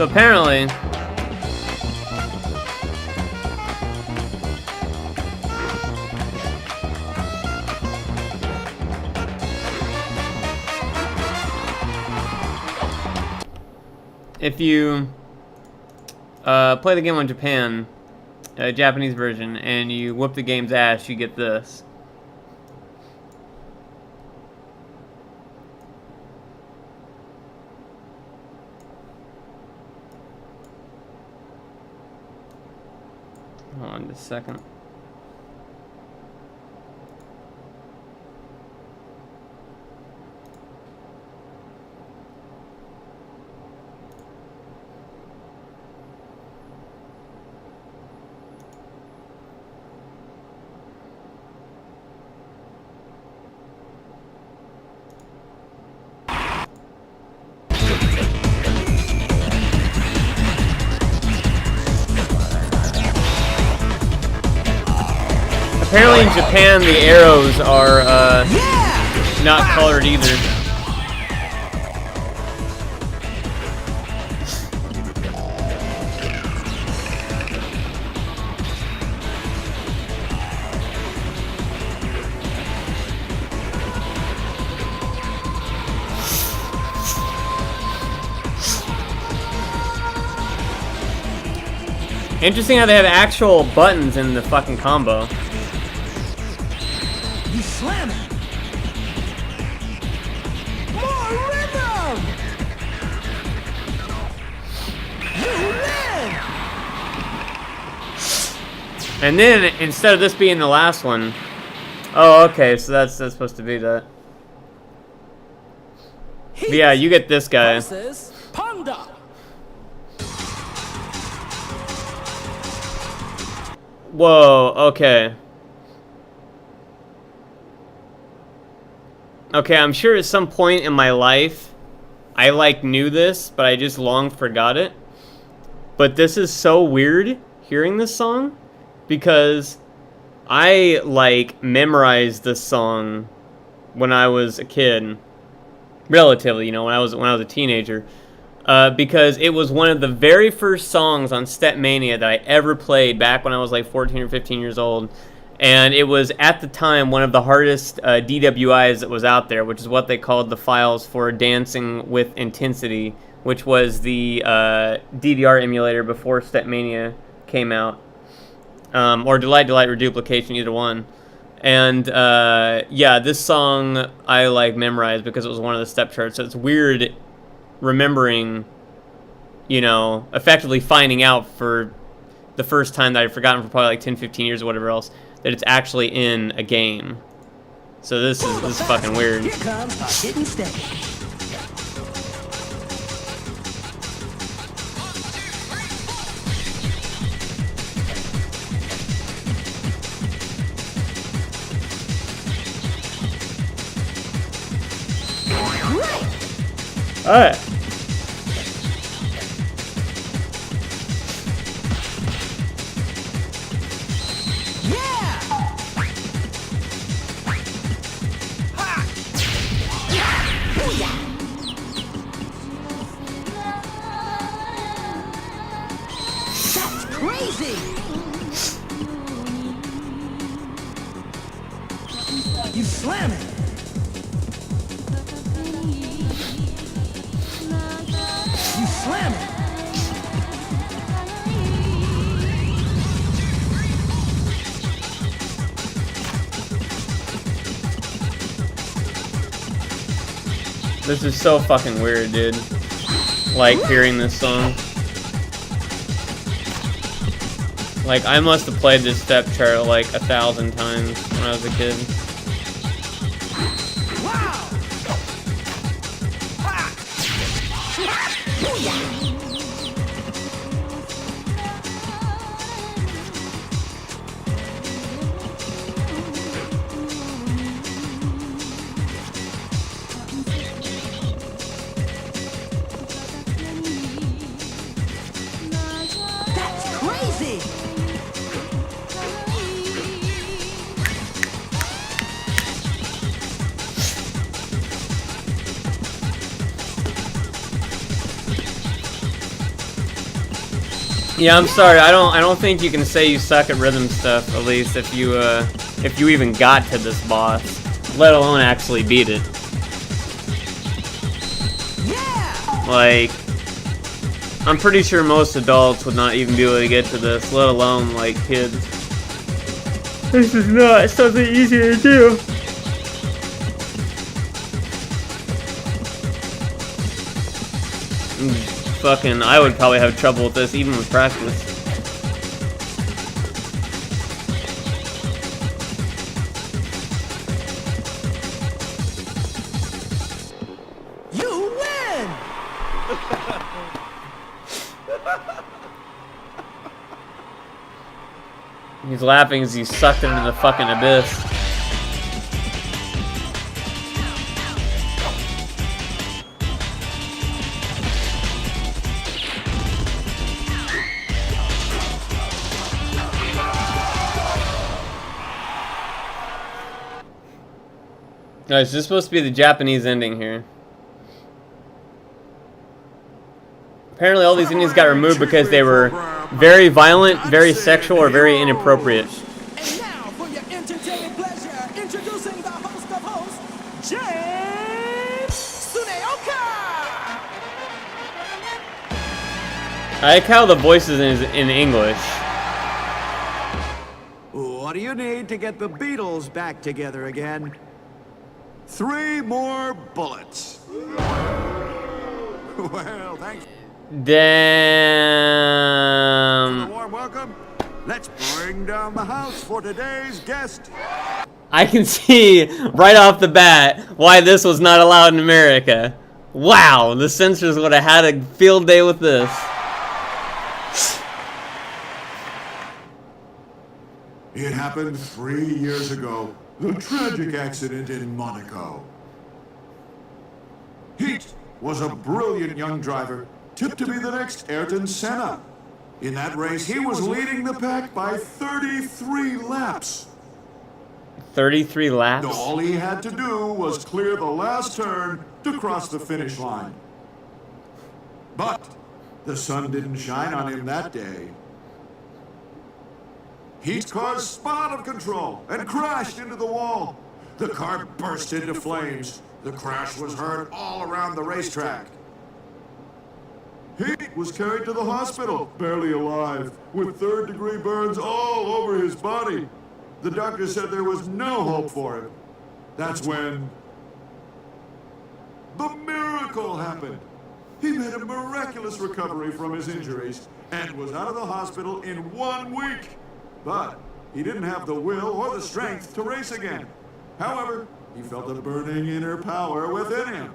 So apparently, if you play the game on Japan, Japanese version, and you whoop the game's ass, you get this. Hold on just a second. Apparently in Japan, the arrows are not colored either. Interesting how they have actual buttons in the fucking combo. You slam it. More rhythm. You live. And then instead of this being the last one, oh okay, so that's supposed to be that. But yeah, you get this guy. Versus Panda. Whoa, okay. Okay, I'm sure at some point in my life, I like knew this, but I just long forgot it. But this is so weird, hearing this song, because I like memorized this song when I was a kid, relatively, you know, when I was a teenager, because it was one of the very first songs on Stepmania that I ever played back when I was like 14 or 15 years old. And it was, at the time, one of the hardest DWIs that was out there, which is what they called the files for Dancing with Intensity, which was the DDR emulator before Stepmania came out. Or Delight Reduplication, either one. And, yeah, this song I, like, memorized because it was one of the step charts. So it's weird remembering, you know, effectively finding out for the first time that I'd forgotten for probably like 10, 15 years or whatever else, that it's actually in a game. So this is fucking weird. Here comes a hidden step. Alright. You slam it. You slam it. This is so fucking weird, dude. Like, hearing this song. Like, I must have played this step chart like 1,000 times when I was a kid. That's crazy. Yeah, I'm sorry. I don't think you can say you suck at rhythm stuff. At least if you even got to this boss, let alone actually beat it. Yeah! Like, I'm pretty sure most adults would not even be able to get to this, let alone like kids. This is not something easy to do. Fucking, I would probably have trouble with this even with practice. You win! He's laughing as he sucked into the fucking abyss. Guys, is this supposed to be the Japanese ending here? Apparently all these endings got removed because they were very violent, very sexual, or very inappropriate. And now, for your entertaining pleasure, introducing the host of hosts, James Suneoka! I like how the voices in English. What do you need to get the Beatles back together again? 3 more bullets. Well, thanks for the Damn. warm welcome. Let's bring down the house for today's guest. I can see right off the bat why this was not allowed in America. Wow, the censors would have had a field day with this. It happened 3 years ago. The tragic accident in Monaco. Heat was a brilliant young driver, tipped to be the next Ayrton Senna. In that race, he was leading the pack by 33 laps. 33 laps? All he had to do was clear the last turn to cross the finish line. But the sun didn't shine on him that day. Heat's car spun out of control and crashed into the wall. The car burst into flames. The crash was heard all around the racetrack. Heat was carried to the hospital, barely alive, with third-degree burns all over his body. The doctor said there was no hope for him. That's when the miracle happened. He made a miraculous recovery from his injuries and was out of the hospital in 1 week. But he didn't have the will or the strength to race again. However, he felt a burning inner power within him.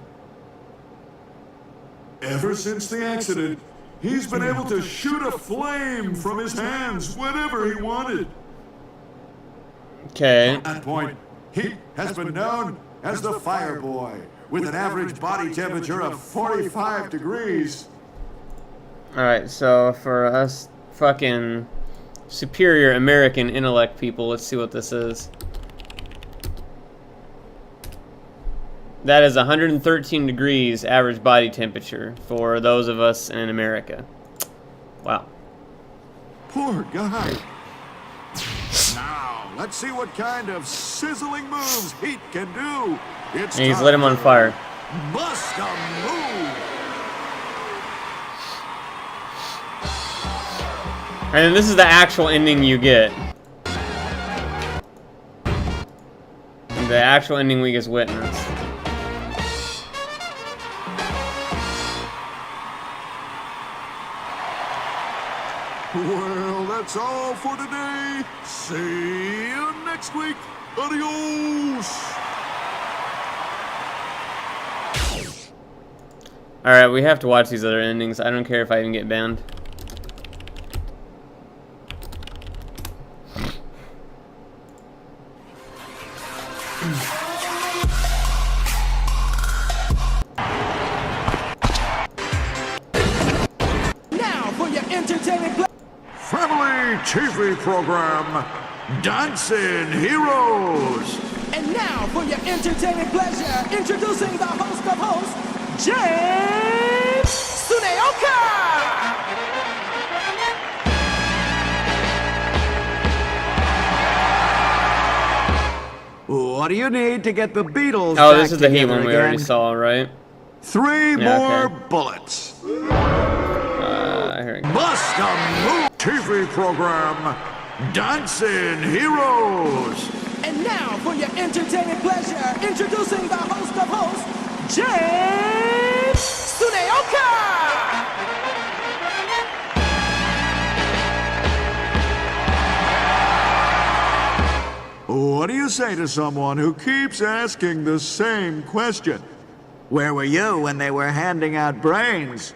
Ever since the accident, he's been able to shoot a flame from his hands whenever he wanted. Okay. At that point, he has been known as the Fire Boy, with an average body temperature of 45 degrees. Alright, so for us fucking superior American intellect people, let's see what this is. That is 113 degrees average body temperature for those of us in America. Wow. Poor guy. Now, let's see what kind of sizzling moves Heat can do. It's And he's time lit him on to fire. Bust a move. And then this is the actual ending you get. The actual ending we just witnessed. Well, that's all for today. See you next week. Adios. Alright, we have to watch these other endings. I don't care if I even get banned. Now, for your entertaining pleasure. Family TV program, Dancing Heroes. And now, for your entertaining pleasure, introducing the host of hosts, James Suneoka! What do you need to get the Beatles Oh, back this is the heat together one we already again? saw, right? 3 Yeah, more okay. bullets. Here we go. Bust a move. TV program, Dancing Heroes. And now, for your entertainment pleasure, introducing the host of hosts, James Suneoka! What do you say to someone who keeps asking the same question? Where were you when they were handing out brains?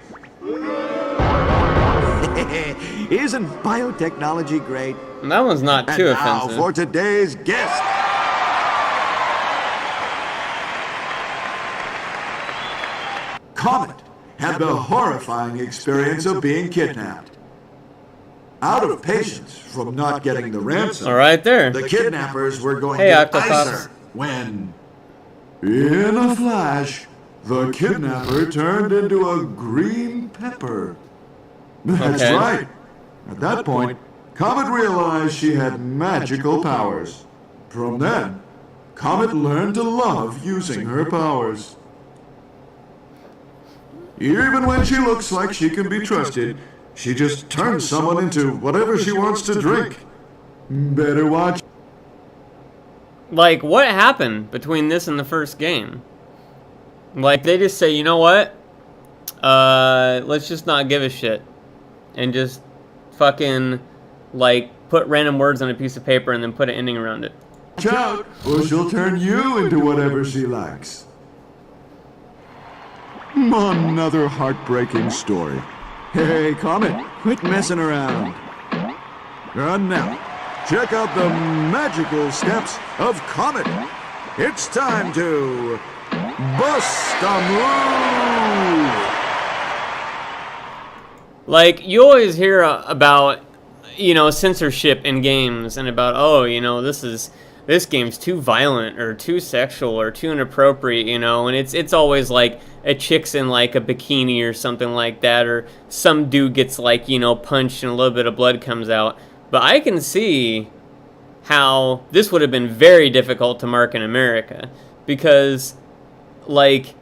Isn't biotechnology great? That one's not too And now offensive. for today's guest. Comet had the horrifying experience of being kidnapped. Out of patience from not getting the ransom, All right there. the kidnappers were going Hey, to Octopus. ice her when, in a flash, the kidnapper turned into a green pepper. That's Okay. right. At that point, Comet realized she had magical powers. From then, Comet learned to love using her powers. Even when she looks like she can be trusted, she just turns someone into whatever she wants to drink. Better watch. Like, what happened between this and the first game? Like, they just say, you know what? Let's just not give a shit. And just fucking, like, put random words on a piece of paper and then put an ending around it. Watch out, or she'll turn you into whatever she likes. Another heartbreaking story. Hey, Comet, quit messing around. And now, check out the magical steps of Comet. It's time to bust a move. Like, you always hear about, you know, censorship in games and about, oh, you know, this game's too violent or too sexual or too inappropriate, you know, and it's always like a chick's in like a bikini or something like that, or some dude gets like, you know, punched and a little bit of blood comes out. But I can see how this would have been very difficult to mark in America, because like,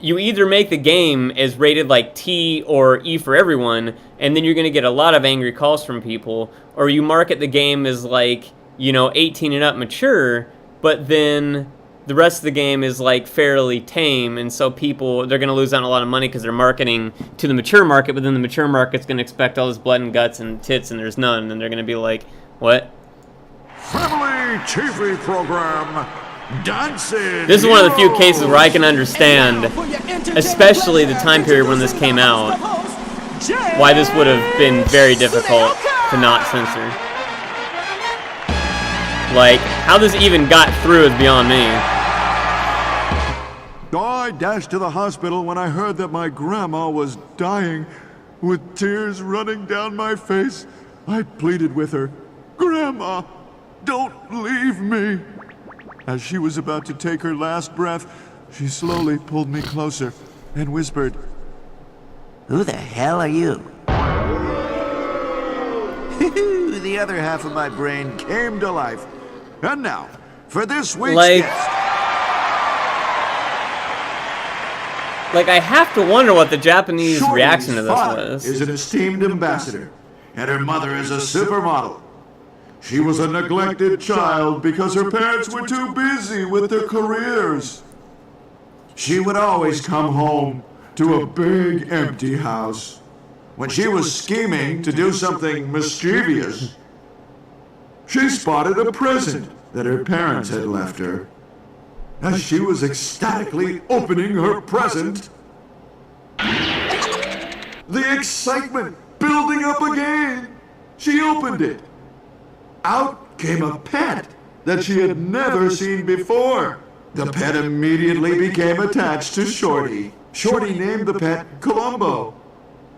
you either make the game as rated like T or E for everyone, and then you're going to get a lot of angry calls from people, or you market the game as like, you know, 18 and up mature, but then the rest of the game is like fairly tame, and so people, they're going to lose out on a lot of money because they're marketing to the mature market, but then the mature market's going to expect all this blood and guts and tits, and there's none, and they're going to be like, what? Family TV program, Dancing This is one of the few Heroes. cases where I can understand, especially the time period when this came out, why this would have been very difficult to not censor. Like, how this even got through is beyond me. I dashed to the hospital when I heard that my grandma was dying. With tears running down my face, I pleaded with her, "Grandma, don't leave me." As she was about to take her last breath, she slowly pulled me closer and whispered, Who the hell are you? The other half of my brain came to life. And now, for this week's Like- guest. Like, I have to wonder what the Japanese Shorty's reaction to this father was. is an esteemed ambassador, and her mother is a supermodel. She was a neglected child because her parents were too busy with their careers. She would always come home to a big empty house. When she was scheming to do something mischievous, she spotted a present that her parents had left her. As she was ecstatically opening her present, the excitement building up again, she opened it. Out came a pet that she had never seen before. The pet immediately became attached to Shorty. Shorty named the pet Columbo.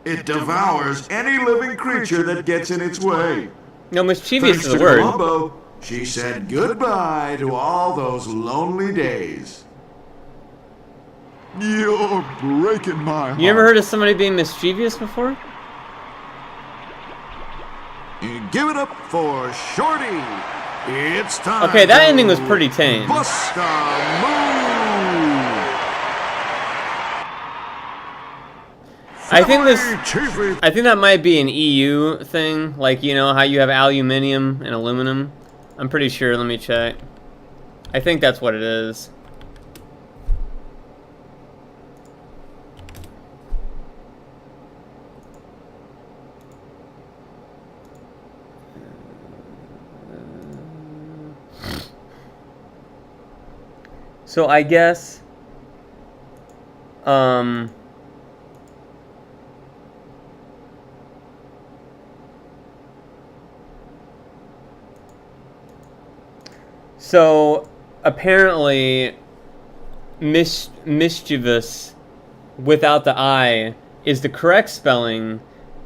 It devours any living creature that gets in its way. No, mischievous Thanks is a to word. Columbo, she said goodbye to all those lonely days. You're breaking my heart. You ever heard of somebody being mischievous before? Give it up for Shorty. It's time. Okay, that ending was pretty tame. Bust a move. I think Chiefy. I think that might be an EU thing, like, you know, how you have aluminium and aluminum. I'm pretty sure, let me check. I think that's what it is. So I guess, so apparently mischievous without the I is the correct spelling,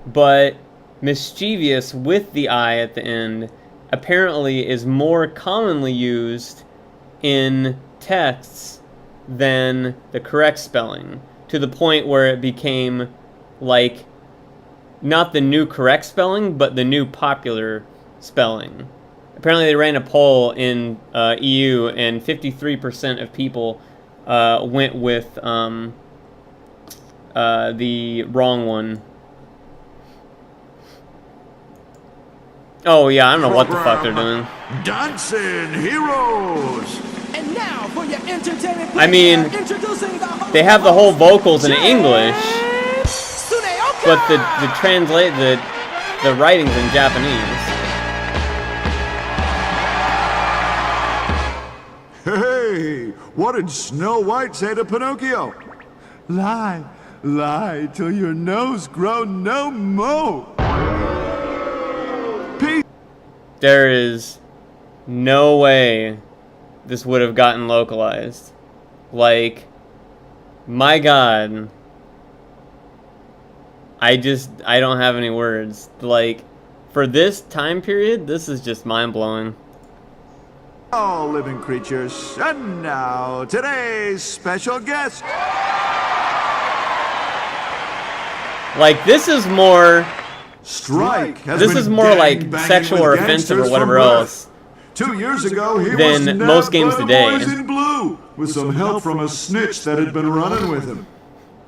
but mischievous with the I at the end apparently is more commonly used in texts than the correct spelling, to the point where it became like not the new correct spelling but the new popular spelling. Apparently they ran a poll in EU and 53% of people went with the wrong one. Oh yeah, I don't know what the fuck they're doing. Dancing Heroes. And now for your entertainment pleasure, I mean, introducing the host they have the whole vocals in English, Tsuneoka! but the writing's in Japanese. Hey, what did Snow White say to Pinocchio? Lie, lie till your nose grow no more. There is no way this would have gotten localized. Like, my God. I don't have any words. Like, for this time period, this is just mind-blowing. All living creatures. And now, today's special guest. Like, this is more... Strike has This been is more like gangbanging sexual with or offensive or gangsters whatever from birth. else. 2 years ago, he Than was most nabbed games by the today. boys in blue with some help from a snitch that had been running with him.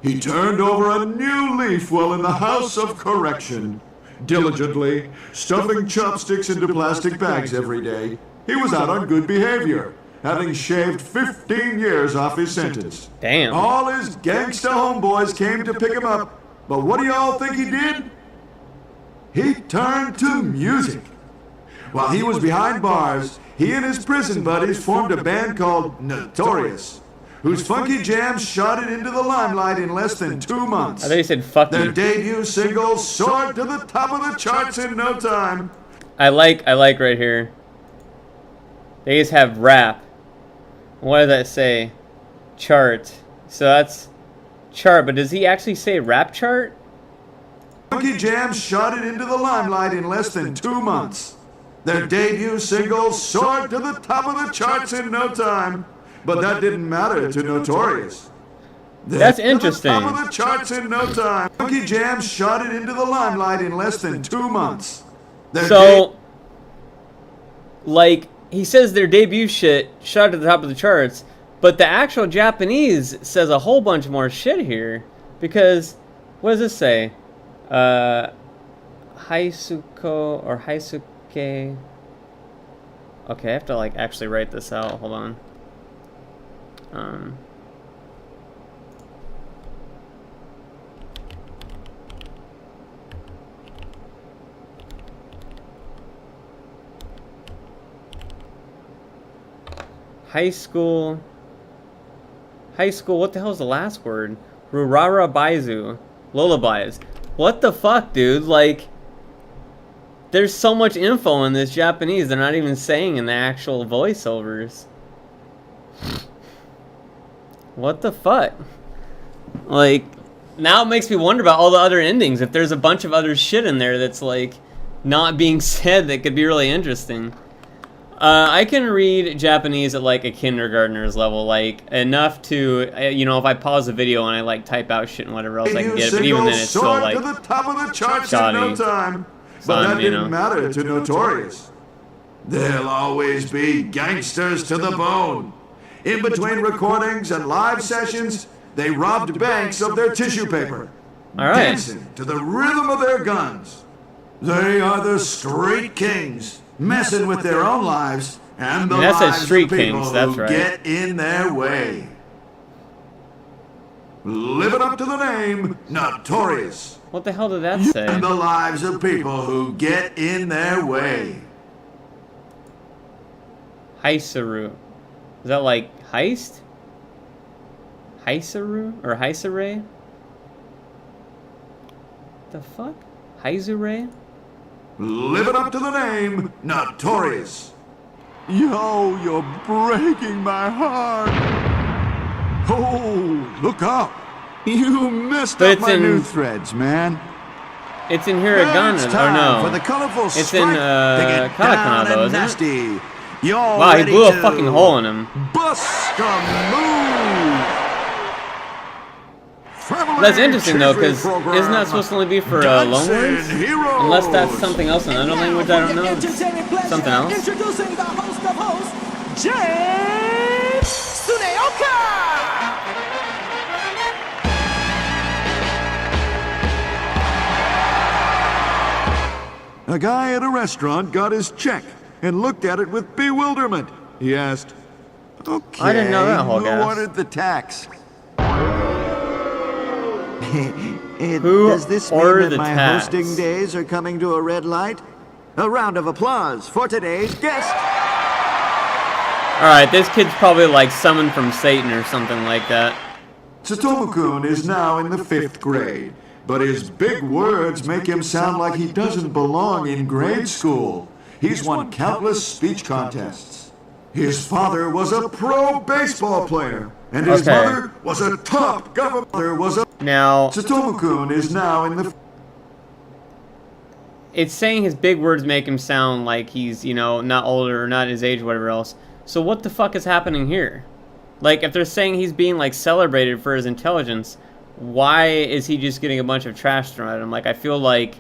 He turned over a new leaf while in the House of Correction. Diligently, stuffing chopsticks into plastic bags every day, he was out on good behavior, having shaved 15 years off his sentence. Damn. All his gangsta homeboys came to pick him up, but what do y'all think he did? He turned to music. While he was behind bars, he and his prison buddies formed a band called Notorious, whose funky jams shot it into the limelight in less than 2 months. I thought you said fuck Their you. debut single soared to the top of the charts in no time. I like right here. They just have rap. What does that say? Chart. So that's chart, but does he actually say rap chart? Funky jams shot it into the limelight in less than 2 months. Their debut single soared to the top of the charts in no time. But that didn't matter to Notorious. That's interesting. To the top of the charts in no time. Funky jams shot it into the limelight in less than 2 months. So, like, he says their debut shit shot to the top of the charts, but the actual Japanese says a whole bunch more shit here. Because, what does this say? Haisuko or Haisuke. Okay, I have to like actually write this out. Hold on. High school. What the hell is the last word? Rurara Baizu. Lullabies. What the fuck, dude? Like, there's so much info in this Japanese they're not even saying in the actual voiceovers. What the fuck? Like, now it makes me wonder about all the other endings. If there's a bunch of other shit in there that's, like, not being said that could be really interesting. I can read Japanese at, like, a kindergartner's level. Like, enough to, you know, if I pause the video and I, like, type out shit and whatever else, I can get it. But even then, it's still, like, to the top of the charts shoddy. in no time. But Fun, that you didn't know. matter to Notorious. They'll always be gangsters to the bone. In between recordings and live sessions, they robbed banks of their tissue paper, All right. dancing to the rhythm of their guns. They are the street kings, messing with their own lives and the That says lives street of people kings, that's who right. get in their way. Living up to the name, notorious. What the hell did that say? And the lives of people who get in their way. Heisaru. Is that like heist? Heisaru? Or Heisare? The fuck? Heisare? Living up to the name, notorious. Yo, you're breaking my heart. Oh, look up. You messed But up it's my in- new threads, man. It's in Now Hiragana, it's or time for the no? colorful It's in, stripe to get katakana, down though, and isn't it? nasty. You're Wow, he ready blew a to fucking hole in him. Bust a move. Family That's interesting though, because History isn't that Program. supposed to only be for Dancing loanwords? Heroes. Unless that's something else in another language I don't know. Entertainment pleasure, Something else? Introducing the host of hosts, James Suneoka! A guy at a restaurant got his check and looked at it with bewilderment. He asked, "Okay, I didn't know that whole who gas. ordered the tax?" Who Does this mean ordered that the my tax? hosting days are coming to a red light? A round of applause for today's guest. Alright, this kid's probably like summoned from Satan or something like that. Tsutomu-kun is now in the 5th grade, but his big words make him sound like he doesn't belong in grade school. He's won countless speech contests. His father was a pro baseball player, and his Okay. mother was a top governor. Now, Tsutomu-kun is now in the it's saying his big words make him sound like he's, you know, not older or not his age or whatever else. So what the fuck is happening here? Like, if they're saying he's being, like, celebrated for his intelligence, why is he just getting a bunch of trash thrown at him? Like, I feel like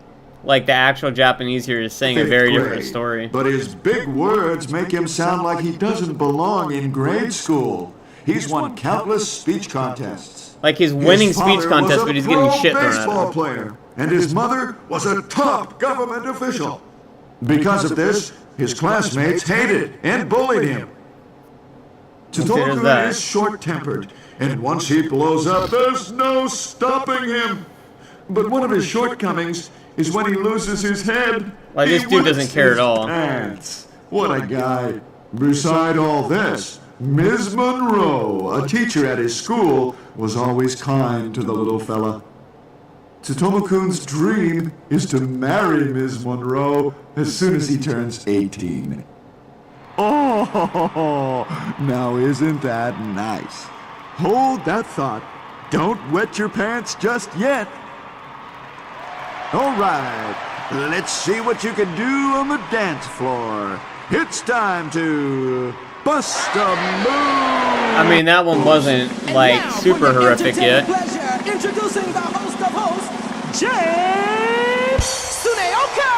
the actual Japanese here is saying a 5th very grade, different story. But his big words make him sound like he doesn't belong in grade school. He's won countless speech contests. Like, he's winning His speech father contests, was a but he's getting pro shit thrown at baseball him. player, and his mother was a top government official. Because of this, his classmates hated and bullied him. There's Tsutomu that. is short-tempered, and once he blows up, there's no stopping him. But one of his shortcomings is when he loses his head. Like, this he dude whips doesn't care at his all. pants. What a guy. Beside all this, Ms. Monroe, a teacher at his school, was always kind to the little fella. Tsutomu-kun's dream is to marry Ms. Monroe as soon as he turns 18. Oh, now isn't that nice? Hold that thought. Don't wet your pants just yet. All right, let's see what you can do on the dance floor. It's time to bust a move. I mean, that one wasn't, like, And now, super for your horrific yet. entertainment pleasure, introducing the host of hosts, James Suneoka!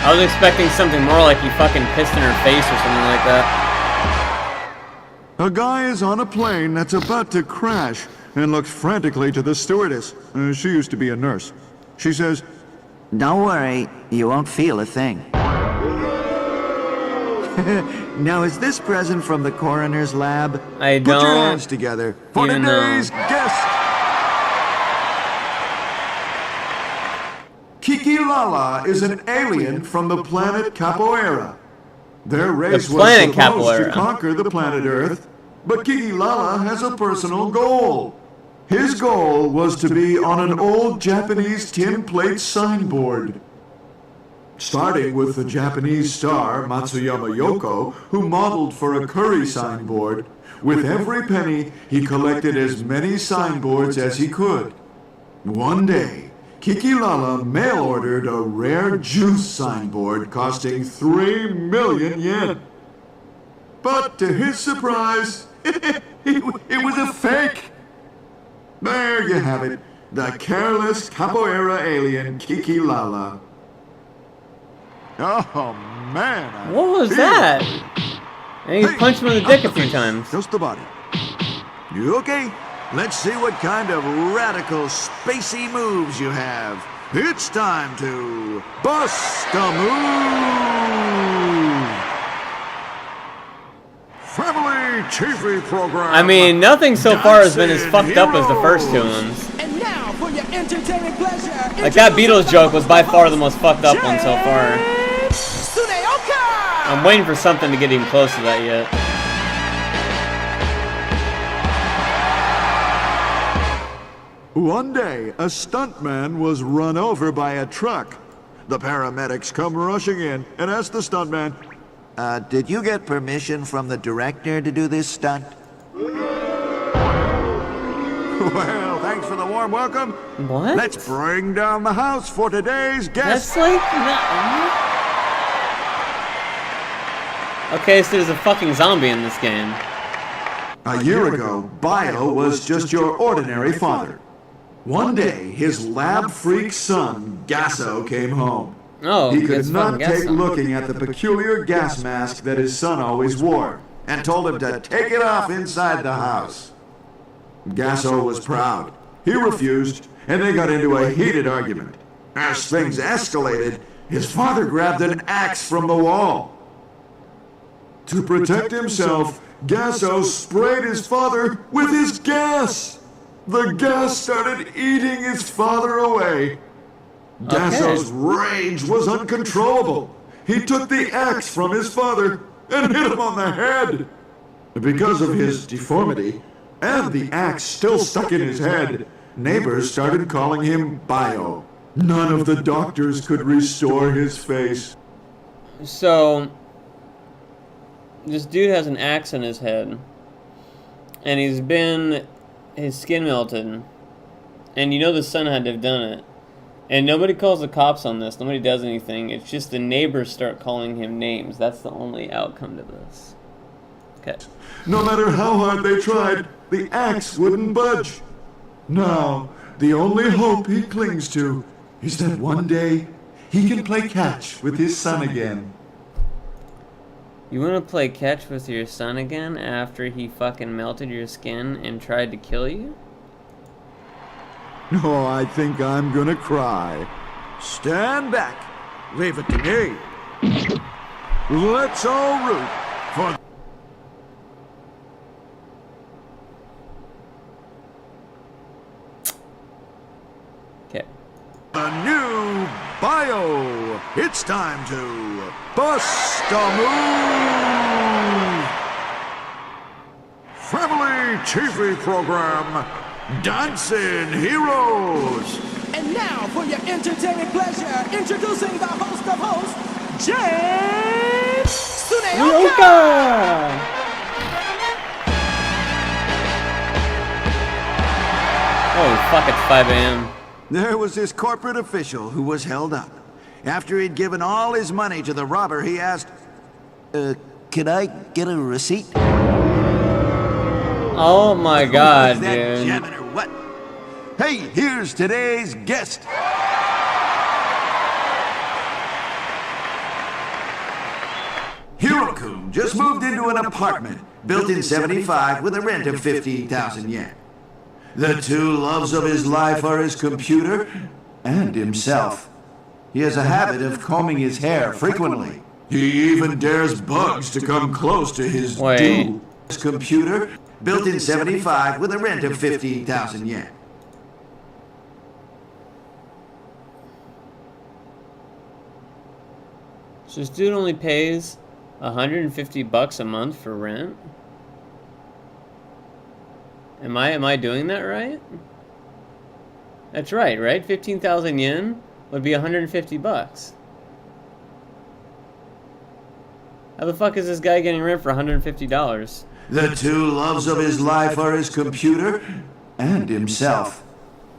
I was expecting something more like he fucking pissed in her face or something like that. A guy is on a plane that's about to crash and looks frantically to the stewardess. She used to be a nurse. She says, Don't worry, you won't feel a thing. Now, is this present from the coroner's lab? I "Put your don't hands together for even know. today's guest." Kiki Lala is an alien from the planet Capoeira. Their race was planet supposed Capoeira. to conquer the planet Earth, but Kiki Lala has a personal goal. His goal was to be on an old Japanese tin plate signboard. Starting with the Japanese star Matsuyama Yoko, who modeled for a curry signboard, with every penny he collected as many signboards as he could. One day, Kiki Lala mail-ordered a rare juice signboard costing 3 million yen. But to his surprise, it was a fake. There you have it, the careless capoeira alien Kiki Lala. Oh, man. I What was feel that? it. And he punched him in the not dick a the few face, times. Just the body. You okay? Let's see what kind of radical, spacey moves you have. It's time to bust a move. Family TV program. I mean, nothing so far has been as fucked up as the first two Heroes. ones. And now for your entertainment pleasure. Like, that Beatles joke was by far the most fucked up one so far. Suneoka! I'm waiting for something to get even close to that yet. One day, a stuntman was run over by a truck. The paramedics come rushing in and ask the stuntman, Did you get permission from the director to do this stunt? well, thanks for the warm welcome. What? Let's bring down the house for today's guest. That's like okay, so there's a fucking zombie in this game. A year ago, Bio was just your ordinary father. One day, his lab freak son, Gasso, came home. Oh, He could it's not fucking take Gasso. looking at the peculiar gas mask that his son always wore, and told him to take it off inside the house. Gasso was proud. He refused, and they got into a heated argument. As things escalated, his father grabbed an axe from the wall. To protect himself, Gasso sprayed his father with his gas. The gas started eating his father away. Gasso's rage was uncontrollable. He took the axe from his father and hit him on the head. Because of his deformity, and the axe still stuck in his head, neighbors started calling him Bio. None of the doctors could restore his face. So, this dude has an axe in his head, and his skin melted, and you know the son had to have done it. And nobody calls the cops on this. Nobody does anything. It's just the neighbors start calling him names. That's the only outcome to this. Okay. No matter how hard they tried, the axe wouldn't budge. Now, the only hope he clings to is that one day he can play catch with his son again. You want to play catch with your son again after he fucking melted your skin and tried to kill you? Oh, I think I'm gonna cry. Stand back. Leave it to me. Let's all root for Okay. a new Bio. It's time to bust a move. Family TV program, Dancing Heroes. And now for your entertainment pleasure, introducing the host of hosts, James Suneoka! Holy fuck, it's 5 a.m. There was this corporate official who was held up. After he'd given all his money to the robber, he asked, can I get a receipt? Oh my god, Was that dude. jamming or what? Hey, here's today's guest. Hirokun just moved into an apartment built in 75 with a rent of 15,000 yen. The two loves of his life are his computer and himself. He has a habit of combing his hair frequently. He even dares bugs to come close to his Wait. due. His computer, built in 75 with a rent of 15,000 yen. So this dude only pays 150 bucks a month for rent? Am I doing that right? That's right? 15,000 yen would be 150 bucks. How the fuck is this guy getting rent for $150? The two loves of his life are his computer and himself.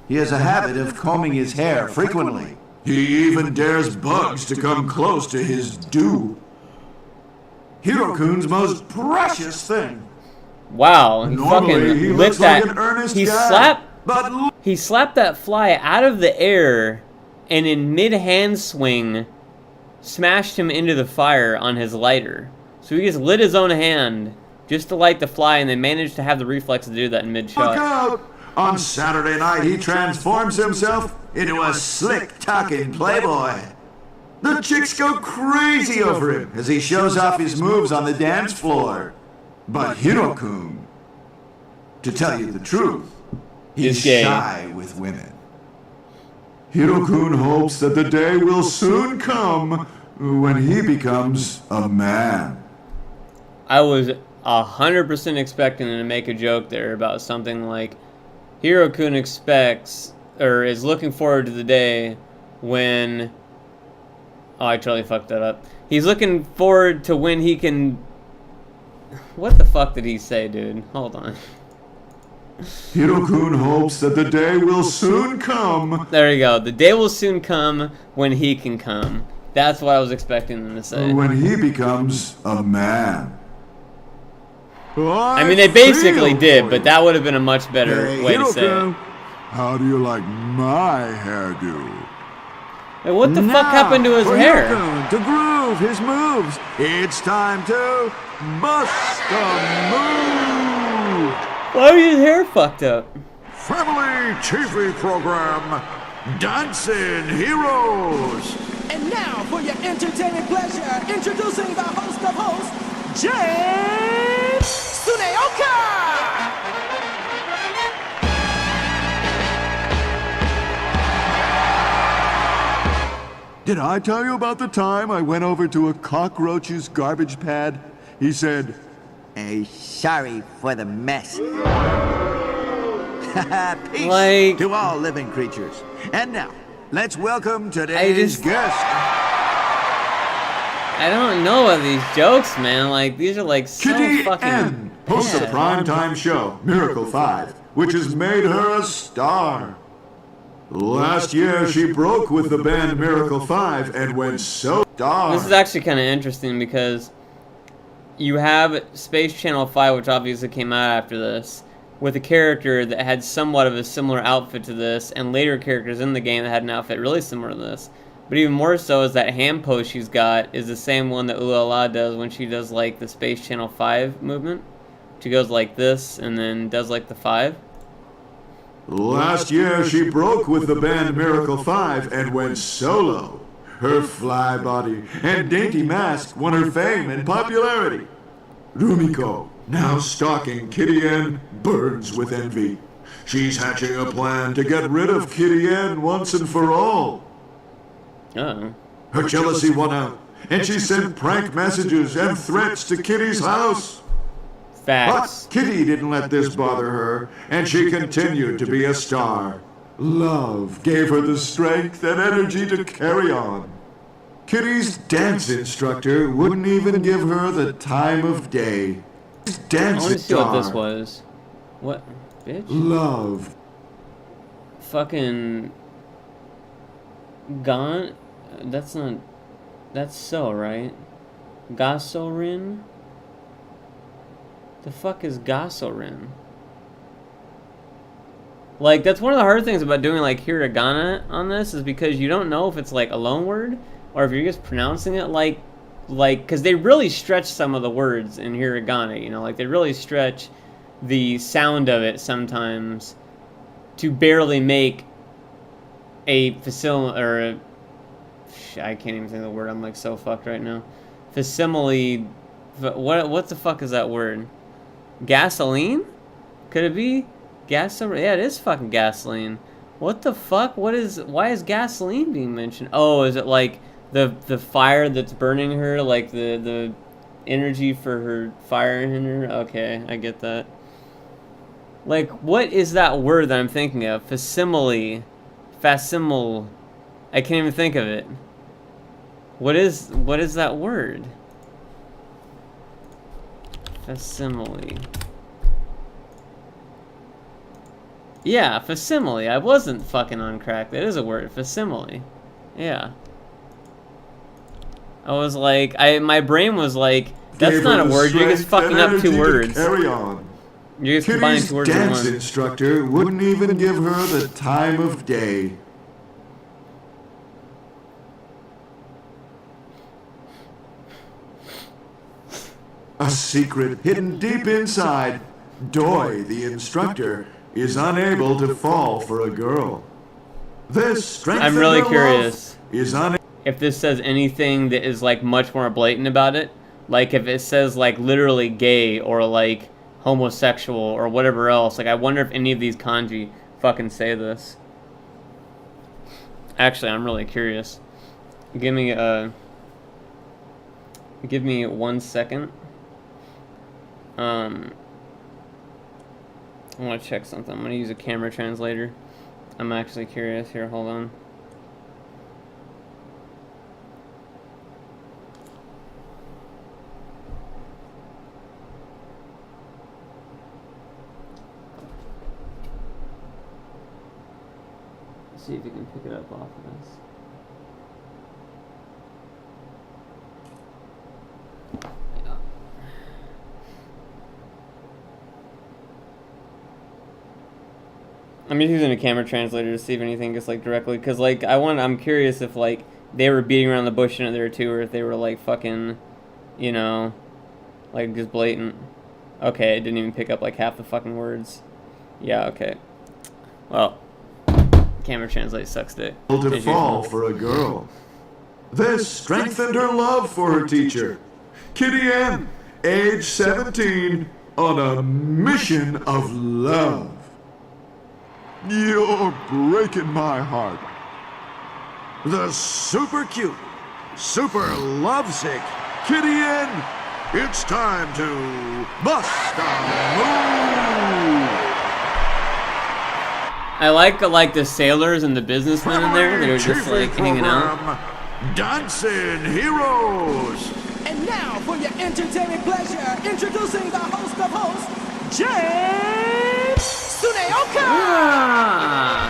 He has a habit of combing his hair frequently. He even dares bugs to come close to his due. Hirokun's most precious thing. Wow, he Normally, fucking he lit looks like that. an earnest He guy. But He slapped that fly out of the air and in mid-hand swing smashed him into the fire on his lighter. So he just lit his own hand just to light the fly, and they managed to have the reflex to do that in mid-shot. Look out! On Saturday night, he transforms himself into a slick-talking playboy. The chicks go crazy over him as he shows off his moves on the dance floor. But Hiro-kun, to tell you the truth, he's shy with women. Hiro-kun hopes that the day will soon come when he becomes a man. I was 100% expecting them to make a joke there about something like Hiro-kun expects or is looking forward to the day when... Oh, I totally fucked that up. He's looking forward to when he can... What the fuck did he say, dude? Hold on. Hiro-kun hopes that the day will soon come. There you go. The day will soon come when he can come. That's what I was expecting them to say. When he becomes a man. I mean, they basically did, but that would have been a much better way to say it. How do you like my hairdo? Hey, what the fuck happened to his hair? To groove his moves, it's time to bust a move. Why is his hair fucked up? Family TV program, Dancing Heroes. And now, for your entertainment pleasure, introducing the host of hosts, James Suneoka! Did I tell you about the time I went over to a cockroach's garbage pad? He said, Sorry for the mess. Peace Like- to all living creatures. And now, let's welcome today's guest. I don't know of these jokes, man. Like, these are like so Kitty fucking N hosts a bad. primetime show, Miracle 5, which has made her a star. Last year, she broke with the band Miracle 5 and went so star. This is actually kind of interesting because you have Space Channel 5, which obviously came out after this, with a character that had somewhat of a similar outfit to this, and later characters in the game that had an outfit really similar to this. But even more so is that hand pose she's got is the same one that Ulala does when she does like the Space Channel 5 movement. She goes like this and then does like the 5. Last year, she broke with the band Miracle 5 and went solo. Her fly body and dainty mask won her fame and popularity. Rumiko, now stalking Kitty N, burns with envy. She's hatching a plan to get rid of Kitty N once and for all. Uh-oh. Her jealousy won out, and she sent prank messages and threats to Kitty's house. Facts. But Kitty didn't let this bother her, and she continued to be a star. Love gave her the strength and energy to carry on. Kitty's dance instructor wouldn't even give her the time of day. I Dance want to see what this star. was. What? Bitch? Love. Fucking... Gone? That's not... That's so, right? Gasorin? The fuck is Gasorin? Like, that's one of the hard things about doing, like, hiragana on this, is because you don't know if it's, like, a loan word, or if you're just pronouncing it like, because they really stretch some of the words in hiragana, you know? Like, they really stretch the sound of it sometimes to barely make a facsimile, or a, I can't even think of the word, I'm, like, so fucked right now. Facsimile, what the fuck is that word? Gasoline? Could it be gasoline? Yeah, it is fucking gasoline. What the fuck? Why is gasoline being mentioned? Oh, is it like the fire that's burning her, like the energy for her fire in her? Okay, I get that. Like, what is that word that I'm thinking of? Facsimile. Facsimile. I can't even think of it. What is that word? Facsimile. Yeah, facsimile. I wasn't fucking on crack. That is a word. Facsimile. Yeah. I was like, my brain was like, that's not a word. You're just fucking up two words. Carry on. You're just combining Kitty's two words in dance one. instructor wouldn't even give her the time of day. A secret hidden deep inside. Doi, the instructor, is unable to fall for a girl. This strength I'm really in her curious love is unable. if this says anything that is like much more blatant about it. Like if it says like literally gay or like homosexual or whatever else. Like I wonder if any of these kanji fucking say this. Actually, I'm really curious. Give me 1 second. I want to check something. I'm going to use a camera translator. I'm actually curious here. Hold on. See if you can pick it up off of this. Yeah. I'm just using a camera translator to see if anything gets like directly, cause like I'm curious if like they were beating around the bush in it there too, or if they were like fucking, you know, like just blatant. Okay, it didn't even pick up like half the fucking words. Yeah, okay. Well. Camera translate sucks dick. To fall for a girl. This strengthened her love for her teacher, Kitty Ann, age 17, on a mission of love. You're breaking my heart. The super cute, super lovesick Kitty Ann. It's time to bust a move. I like the sailors and the businessmen in there. They were just like hanging out. Dancing Heroes. And now for your entertainment pleasure, introducing the host of hosts, James Suneoka! Ah.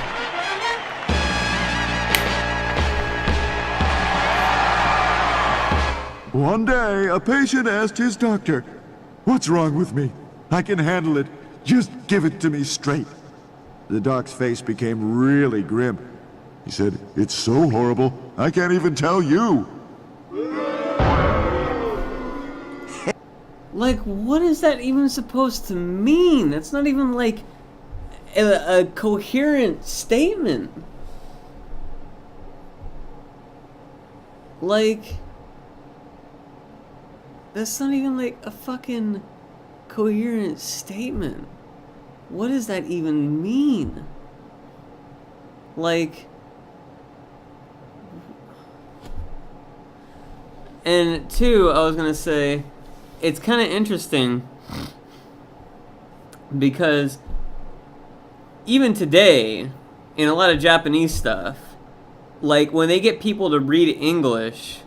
One day, a patient asked his doctor, "What's wrong with me? I can handle it. Just give it to me straight." The doc's face became really grim. He said, "It's so horrible, I can't even tell you." Like, what is that even supposed to mean? That's not even like a coherent statement. Like, that's not even like a fucking coherent statement. What does that even mean? Like, and two, I was gonna say, it's kind of interesting because even today, in a lot of Japanese stuff, like when they get people to read English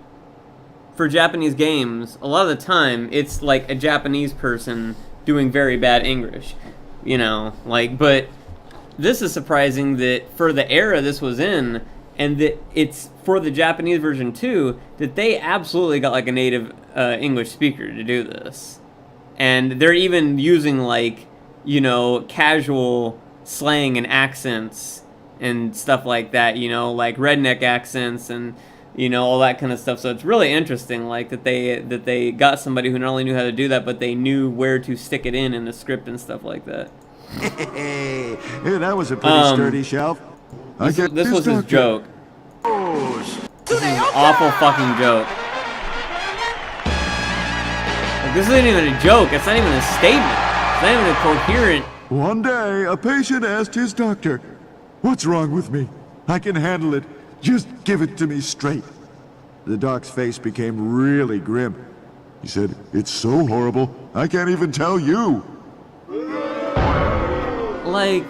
for Japanese games, a lot of the time it's like a Japanese person doing very bad English. You know, like, but this is surprising that for the era this was in, and that it's for the Japanese version too, that they absolutely got like a native English speaker to do this. And they're even using like, you know, casual slang and accents and stuff like that, you know, like redneck accents and, you know, all that kind of stuff. So it's really interesting, like that they got somebody who not only knew how to do that, but they knew where to stick it in the script and stuff like that. Hey, that was a pretty sturdy shelf. This was his joke. This is an awful fucking joke. Like, this isn't even a joke. It's not even a statement. It's not even a coherent. One day, a patient asked his doctor, "What's wrong with me? I can handle it. Just give it to me straight." The doc's face became really grim. He said, "It's so horrible, I can't even tell you." Like,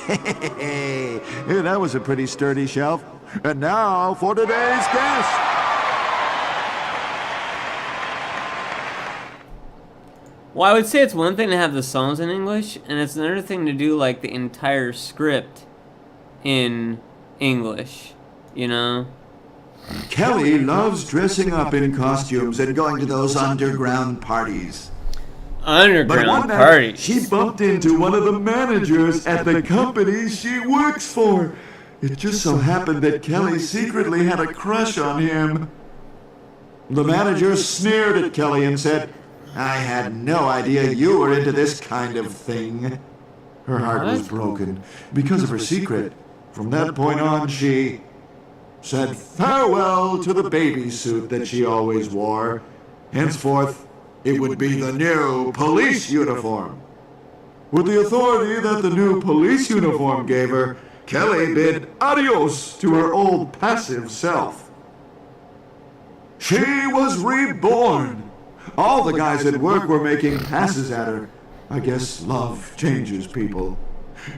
Hey, that was a pretty sturdy shelf. And now for today's guest. well, I would say it's one thing to have the songs in English, and it's another thing to do like the entire script in English, you know? Kelly loves dressing up in costumes and going to those underground parties. But one Underground night, parties. she bumped into one of the managers at the company she works for. It just so happened that Kelly secretly had a crush on him. The manager sneered at Kelly and said, I had no idea you were into this kind of thing. Her heart was broken because of her secret. From that point on, she said farewell to the baby suit that she always wore. Henceforth, it would be the new police uniform. With the authority that the new police uniform gave her, Kelly bid adios to her old passive self. She was reborn. All the guys at work were making passes at her. I guess love changes people.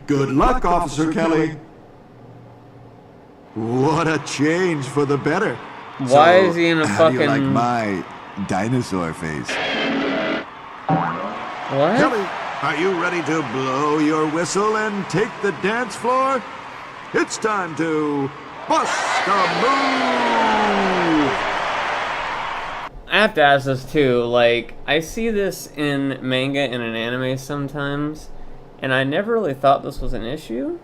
Good luck, Officer Kelly. What a change for the better. Why is he in a how do you like fucking... my dinosaur face? What? Kelly, are you ready to blow your whistle and take the dance floor? It's time to bust a move! I have to ask this too, like, I see this in manga and in anime sometimes, and I never really thought this was an issue,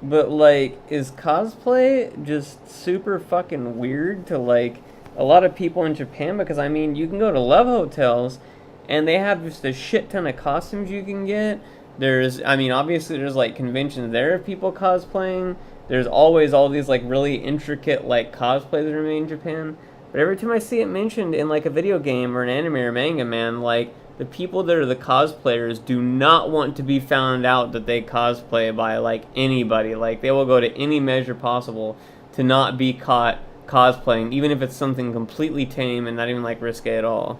but, like, is cosplay just super fucking weird to, like, a lot of people in Japan? Because, I mean, you can go to love hotels, and they have just a shit ton of costumes you can get. There's, I mean, obviously there's, like, conventions there of people cosplaying. There's always all these, like, really intricate, like, cosplays that are made in Japan. But every time I see it mentioned in, like, a video game or an anime or manga, man, like, the people that are the cosplayers do not want to be found out that they cosplay by, like, anybody. Like, they will go to any measure possible to not be caught cosplaying, even if it's something completely tame and not even, like, risque at all.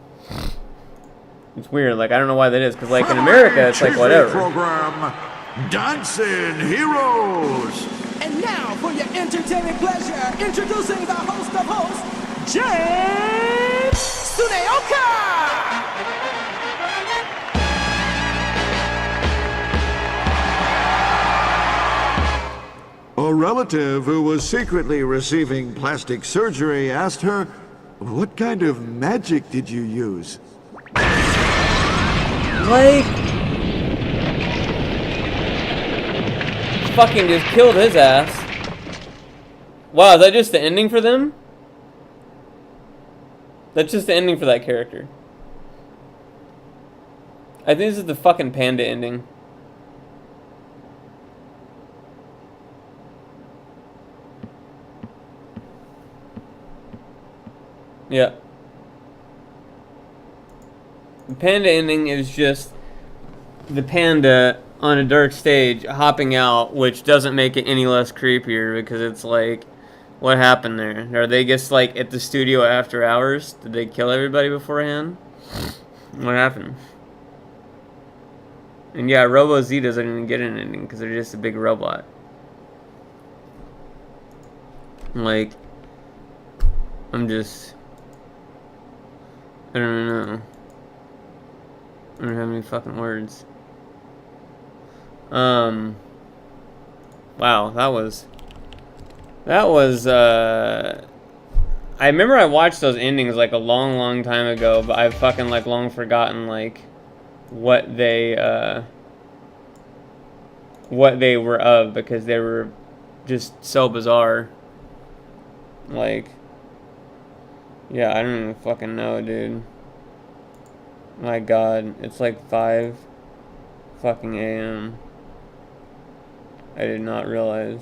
It's weird. Like, I don't know why that is, because, like, in America, it's like, whatever. Program, Dancing Heroes! And now, for your entertaining pleasure, introducing the host of hosts, James Suneoka! A relative who was secretly receiving plastic surgery asked her, "What kind of magic did you use?" Like, fucking just killed his ass. Wow, is that just the ending for them? That's just the ending for that character. I think this is the fucking panda ending. Yeah. The panda ending is just the panda on a dark stage hopping out, which doesn't make it any less creepier because it's like, what happened there? Are they just like at the studio after hours? Did they kill everybody beforehand? What happened? And yeah, Robo Z doesn't even get an ending because they're just a big robot. Like, I don't know. I don't have any fucking words. Wow, that was I remember I watched those endings like a long time ago, but I've fucking like long forgotten like what they were of, because they were just so bizarre. Like, yeah, I don't even fucking know, dude. My god, it's like 5 fucking a.m. I did not realize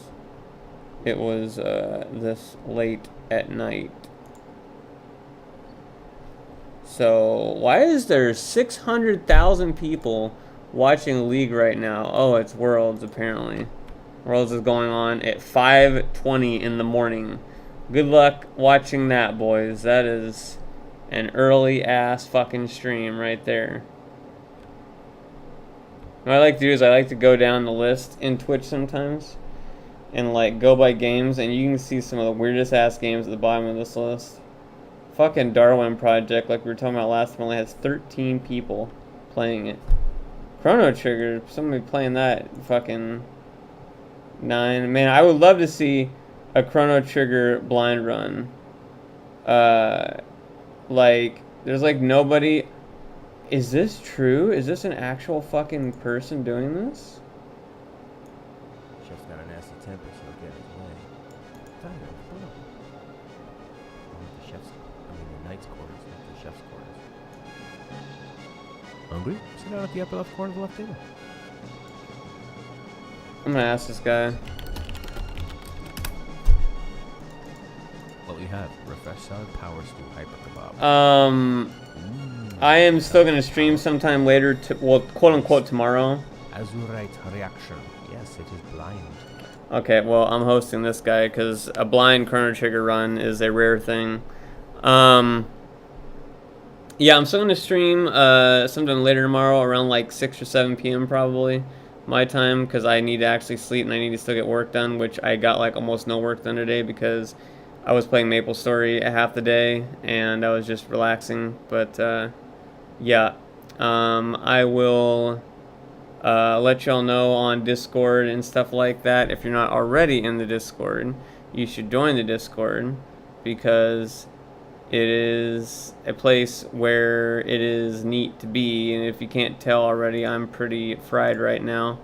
it was this late at night. So, why is there 600,000 people watching League right now? Oh, it's Worlds, apparently. Worlds is going on at 5:20 in the morning. Good luck watching that, boys. That is an early ass fucking stream right there. What I like to do is I like to go down the list in Twitch sometimes and like go by games, and you can see some of the weirdest ass games at the bottom of this list. Fucking Darwin Project, like we were talking about last time, only has 13 people playing it. Chrono Trigger, somebody playing that, fucking 9. Man, I would love to see a Chrono Trigger blind run. Like, there's like nobody. Is this true? Is this an actual fucking person doing this? Chef's got a nasty temper, so he'll get his way. Tell you, hold on. The chef's, the knight's quarters, not the chef's quarters. Hungry? Sit down at the upper left corner of the left table. I'm gonna ask this guy. What we have? Refresh salad, power stew, hyper kebab. I am still gonna stream sometime later, well, quote unquote tomorrow. Azuritereaction. Yes, it is blind. Okay, well, I'm hosting this guy because a blind Chrono Trigger run is a rare thing. Yeah, I'm still gonna stream sometime later tomorrow around like 6 or 7 p.m. probably my time, because I need to actually sleep and I need to still get work done, which I got like almost no work done today because I was playing MapleStory a half the day and I was just relaxing. But yeah, I will let y'all know on Discord and stuff like that. If you're not already in the Discord, you should join the Discord, because it is a place where it is neat to be. And if you can't tell already, I'm pretty fried right now.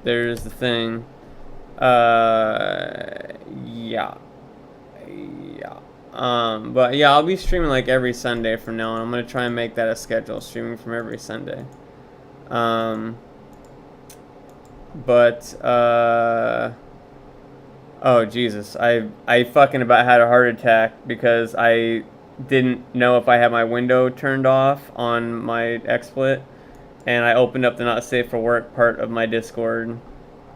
There's the thing. Yeah. But yeah, I'll be streaming like every Sunday from now on. I'm gonna try and make that a schedule, streaming from every Sunday. Oh Jesus, I fucking about had a heart attack because I didn't know if I had my window turned off on my XSplit, and I opened up the not safe for work part of my Discord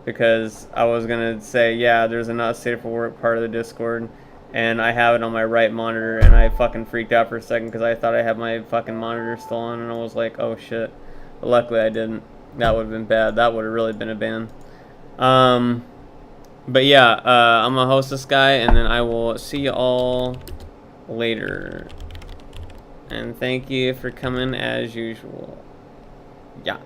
because I was gonna say, yeah, there's a not safe for work part of the Discord, and I have it on my right monitor, and I fucking freaked out for a second because I thought I had my fucking monitor still on, and I was like, oh shit. But luckily I didn't. That would have been bad. That would have really been a ban. But yeah, I'm gonna host this guy, and then I will see you all later. And thank you for coming as usual. Yeah.